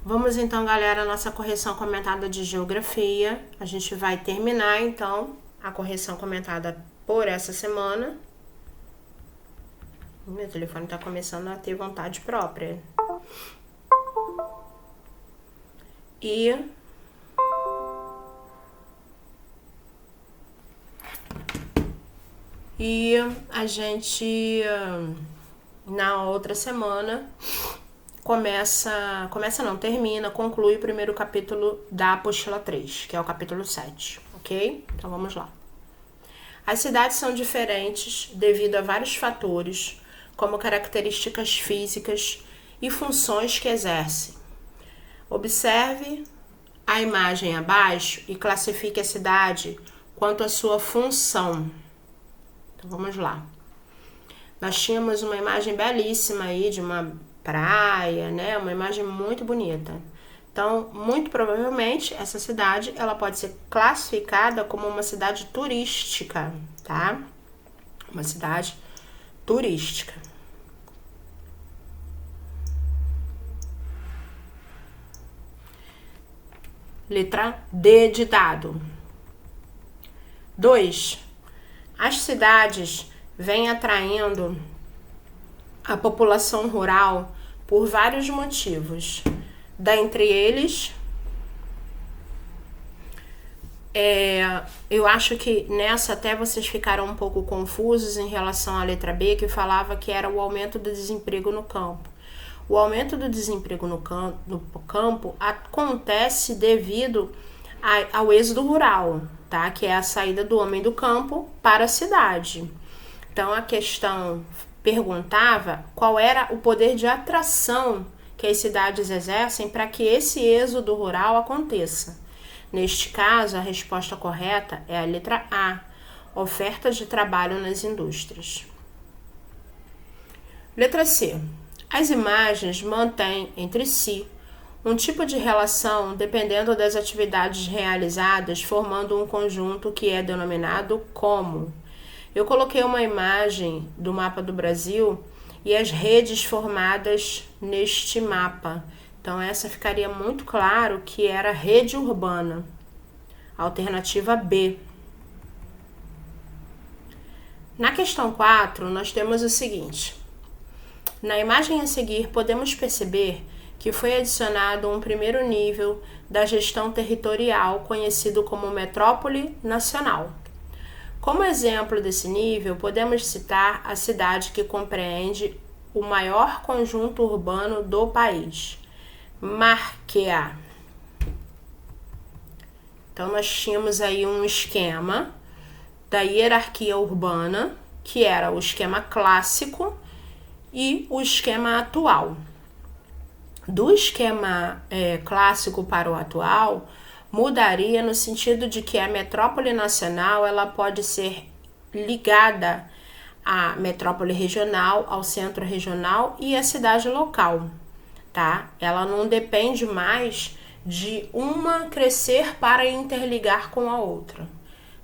Vamos então, galera, a nossa correção comentada de geografia. A gente vai terminar então a correção comentada por essa semana. Meu telefone tá começando a ter vontade própria. E a gente, na outra semana, conclui o primeiro capítulo da apostila 3, que é o capítulo 7, ok? Então vamos lá. As cidades são diferentes devido a vários fatores, como características físicas e funções que exercem. Observe a imagem abaixo e classifique a cidade quanto à sua função. Então vamos lá. Nós tínhamos uma imagem belíssima aí de uma praia, né? Uma imagem muito bonita. Então, muito provavelmente, essa cidade ela pode ser classificada como uma cidade turística, tá? Uma cidade turística. Letra D de dado. 2. As cidades vêm atraindo a população rural por vários motivos. Dentre eles, eu acho que nessa até vocês ficaram um pouco confusos em relação à letra B, que falava que era o aumento do desemprego no campo. O aumento do desemprego no campo acontece devido ao êxodo rural, tá? Que é a saída do homem do campo para a cidade. Então a questão perguntava qual era o poder de atração que as cidades exercem para que esse êxodo rural aconteça. Neste caso, a resposta correta é a letra A, oferta de trabalho nas indústrias. Letra C. As imagens mantêm entre si um tipo de relação dependendo das atividades realizadas, formando um conjunto que é denominado como. Eu coloquei uma imagem do mapa do Brasil e as redes formadas neste mapa. Então, essa ficaria muito claro que era rede urbana. Alternativa B. Na questão 4, nós temos o seguinte. Na imagem a seguir, podemos perceber que foi adicionado um primeiro nível da gestão territorial, conhecido como metrópole nacional. Como exemplo desse nível, podemos citar a cidade que compreende o maior conjunto urbano do país, Marquea. Então, nós tínhamos aí um esquema da hierarquia urbana, que era o esquema clássico e o esquema atual. Do esquema clássico para o atual, mudaria no sentido de que a metrópole nacional ela pode ser ligada à metrópole regional, ao centro regional e à cidade local, tá? Ela não depende mais de uma crescer para interligar com a outra.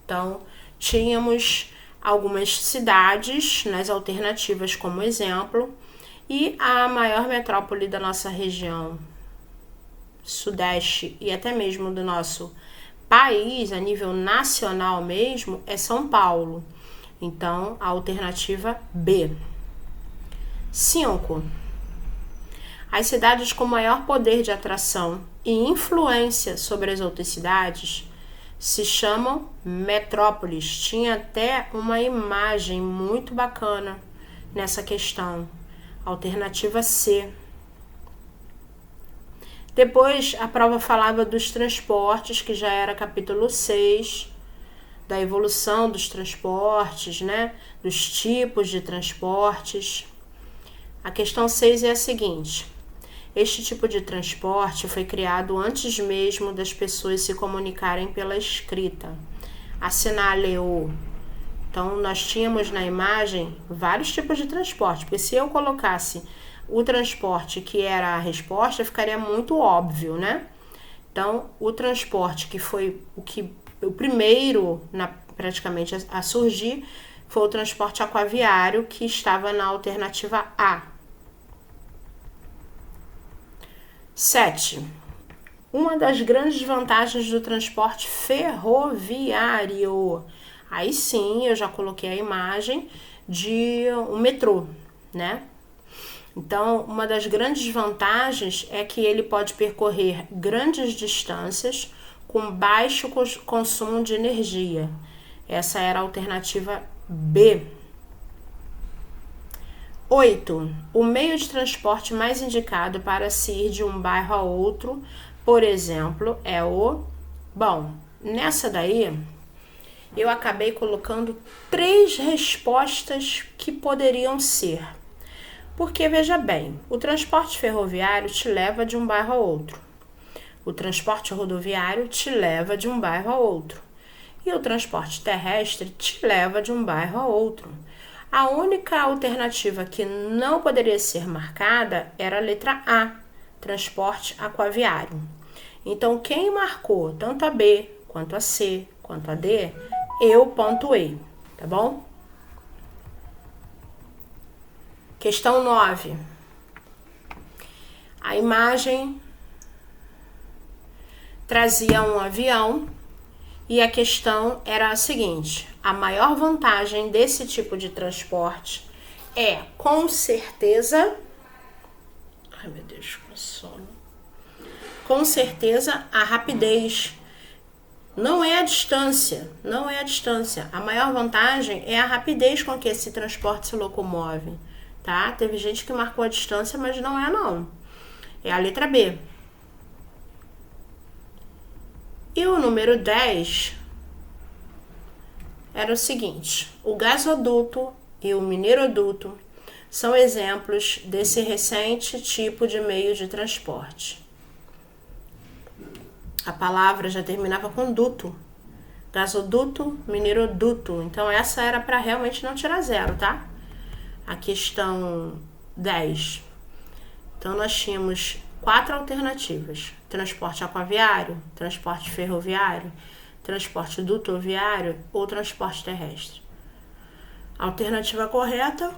Então, tínhamos algumas cidades nas alternativas como exemplo, e a maior metrópole da nossa região sudeste e até mesmo do nosso país, a nível nacional mesmo, é São Paulo. Então, a alternativa B. 5. As cidades com maior poder de atração e influência sobre as outras cidades se chamam metrópoles. Tinha até uma imagem muito bacana nessa questão. Alternativa C. Depois, a prova falava dos transportes, que já era capítulo 6, da evolução dos transportes, né? Dos tipos de transportes. A questão 6 é a seguinte. Este tipo de transporte foi criado antes mesmo das pessoas se comunicarem pela escrita. Assinale-o. Então, nós tínhamos na imagem vários tipos de transporte, porque se eu colocasse o transporte que era a resposta, ficaria muito óbvio, né? Então, o transporte que foi o primeiro praticamente a surgir foi o transporte aquaviário, que estava na alternativa A. 7. Uma das grandes vantagens do transporte ferroviário. Aí sim, eu já coloquei a imagem de um metrô, né? Então, uma das grandes vantagens é que ele pode percorrer grandes distâncias com baixo consumo de energia. Essa era a alternativa B. 8. O meio de transporte mais indicado para se ir de um bairro a outro, por exemplo, é o... Bom, nessa daí, eu acabei colocando 3 respostas que poderiam ser. Porque, veja bem, o transporte ferroviário te leva de um bairro a outro. O transporte rodoviário te leva de um bairro a outro. E o transporte terrestre te leva de um bairro a outro. A única alternativa que não poderia ser marcada era a letra A, transporte aquaviário. Então, quem marcou tanto a B, quanto a C, quanto a D, eu pontuei, tá bom? Questão 9. A imagem trazia um avião e a questão era a seguinte: a maior vantagem desse tipo de transporte é, com certeza... Ai, meu Deus, com sono. Com certeza, a rapidez. Não é a distância, não é a distância. A maior vantagem é a rapidez com que esse transporte se locomove, tá? Teve gente que marcou a distância, mas não é não. É a letra B. E o número 10 era o seguinte: o gasoduto e o mineiroduto são exemplos desse recente tipo de meio de transporte. A palavra já terminava com duto. Gasoduto, mineiroduto. Então essa era para realmente não tirar 0, tá? A questão 10. Então nós tínhamos 4 alternativas: transporte aquaviário, transporte ferroviário, transporte dutoviário ou transporte terrestre. Alternativa correta,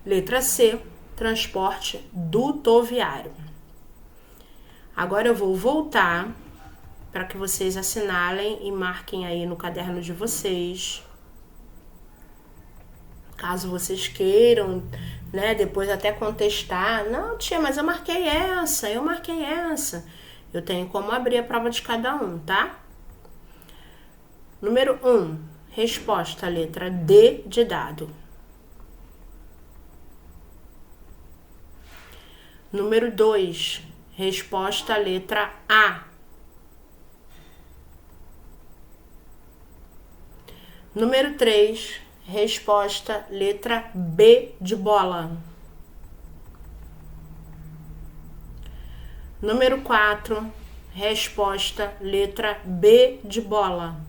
letra C, transporte dutoviário. Agora eu vou voltar para que vocês assinalem e marquem aí no caderno de vocês. Caso vocês queiram, né, depois até contestar. Não, tia, mas eu marquei essa. Eu tenho como abrir a prova de cada um, tá? Número 1, resposta, letra D de dado. Número 2, resposta, letra A. Número 3, resposta, letra B de bola. Número 4, resposta, letra B de bola.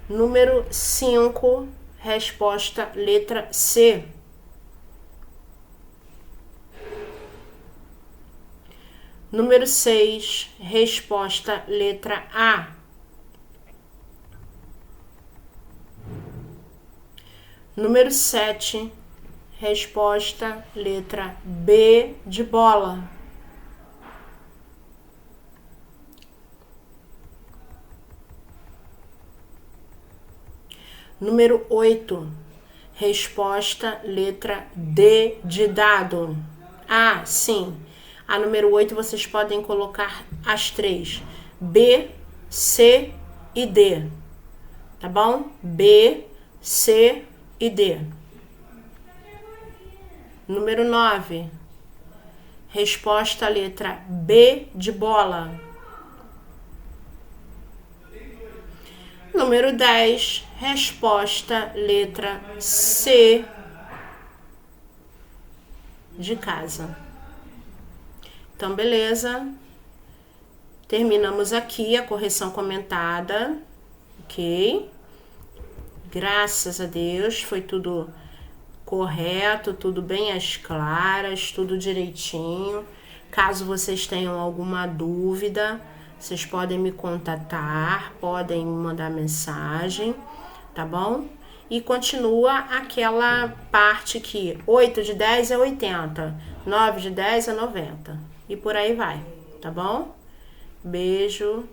Número 5, resposta, letra C. Número 6, resposta, letra A. Número 7, resposta, letra B de bola. Número 8, resposta, letra D de dado. Ah, sim. A número 8 vocês podem colocar as 3. B, C e D. Tá bom? B, C e D. Número 9. Resposta, letra B de bola. Número 10. Resposta, letra C de casa. Então, beleza. Terminamos aqui a correção comentada, ok? Graças a Deus, foi tudo correto, tudo bem às claras, tudo direitinho. Caso vocês tenham alguma dúvida, vocês podem me contatar, podem me mandar mensagem, tá bom? e continua aquela parte que 8 de 10 é 80, 9 de 10 é 90 e por aí vai, tá bom? Beijo.